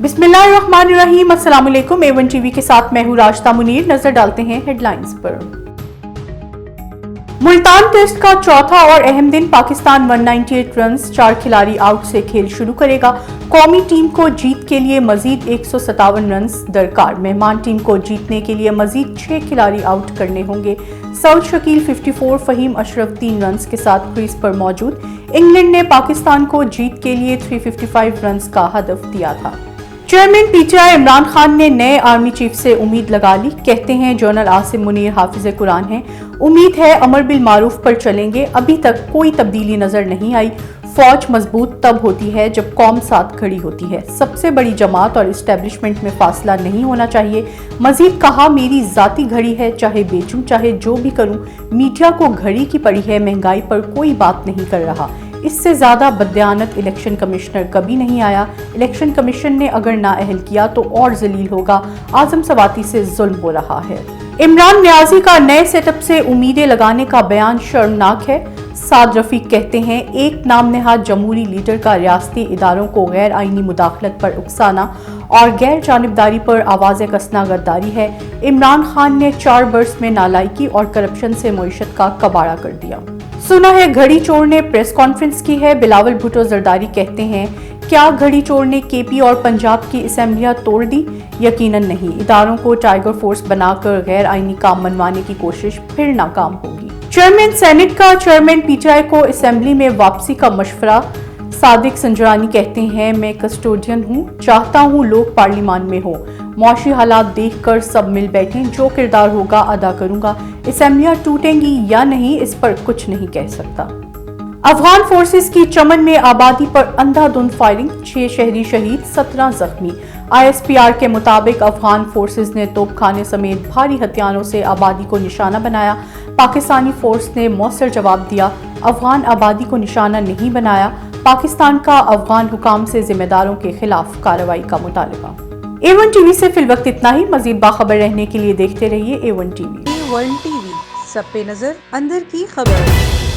बिस्मिल्लाहिर्रहमानिर्रहीम। अस्सलाम वालेकुम। A1 टीवी के साथ मैं हूँ राशिदा मुनीर। नजर डालते हैं हेडलाइंस पर। मुल्तान टेस्ट का चौथा और अहम दिन। पाकिस्तान 198 रन्स 4 खिलाड़ी आउट से खेल शुरू करेगा। कौमी टीम को जीत के लिए मजीद 157 रन्स दरकार। मेहमान टीम को जीतने के लिए मजीद 6 खिलाड़ी आउट करने होंगे। सऊद शकील 54, फहीम अशरफ 3 रन्स के साथ क्रीज पर मौजूद। इंग्लैंड ने पाकिस्तान को जीत के लिए 355 रन्स का हदफ दिया था। चेयरमैन पीटीआई इमरान खान ने नए आर्मी चीफ से उम्मीद लगा ली। कहते हैं जनरल आसिम मुनीर हाफिज कुरान हैं। उम्मीद है अमर बिल मारूफ पर चलेंगे। अभी तक कोई तब्दीली नजर नहीं आई। फौज मजबूत तब होती है जब कौम साथ खड़ी होती है। सबसे बड़ी जमात और इस्टेब्लिशमेंट में फासला नहीं होना चाहिए। मजीद कहा, मेरी जाती घड़ी है, चाहे बेचूं चाहे जो भी करूं। मीडिया को घड़ी की पड़ी है, महंगाई पर कोई बात नहीं कर रहा। इससे ज्यादा बददियानत इलेक्शन कमिश्नर कभी नहीं आया। इलेक्शन कमीशन ने अगर नाअहल किया तो और जलील होगा। आजम सवाती से जुल्म हो रहा है। इमरान नियाजी का नए सेटअप से उम्मीदें लगाने का बयान शर्मनाक है। साद रफीक कहते हैं, एक नाम नेहाद जमहूरी लीडर का रियासती इदारों को गैर आईनी मुदाखलत पर उकसाना और गैर जानिबदारी पर आवाज़ें कसना गद्दारी है। इमरान खान ने 4 बरस में नालायकी और करप्शन से मईशत का कबाड़ा कर दिया। सुना है घड़ी चोर ने प्रेस कॉन्फ्रेंस की है। बिलावल भुट्टो जरदारी कहते हैं, क्या घड़ी चोर ने केपी और पंजाब की असेंबलियां तोड़ दी? यकीनन नहीं। इदारों को टाइगर फोर्स बनाकर गैर आईनी काम मनवाने की कोशिश फिर नाकाम होगी। चेयरमैन सेनेट का चेयरमैन पीटीआई को असेंबली में वापसी का मशवरा। सादिक संजरानी कहते हैं, मैं कस्टोडियन हूँ, चाहता हूँ लोग पार्लियामान में हो। मौशी हालात देखकर सब मिल बैठें, जो किरदार होगा अदा करूंगा। असेंबलियां टूटेंगी या नहीं इस पर कुछ नहीं कह सकता। अफगान फोर्सेस की चमन में आबादी पर अंधाधुंध फायरिंग, 6 शहरी शहीद 17 जख्मी। ISPR के मुताबिक अफगान फोर्सेस ने तोपखाने समेत भारी हथियारों से आबादी को निशाना बनाया। पाकिस्तानी फोर्स ने मौसर जवाब दिया। अफगान आबादी को निशाना नहीं बनाया। पाकिस्तान का अफगान हुकाम से जिम्मेदारों के खिलाफ कार्रवाई का मुतालबा। A1 टीवी से फिल वक्त इतना ही। मजीद बाखबर रहने के लिए देखते रहिए A1 टीवी। A1 टीवी, सब पे नजर, अंदर की खबर।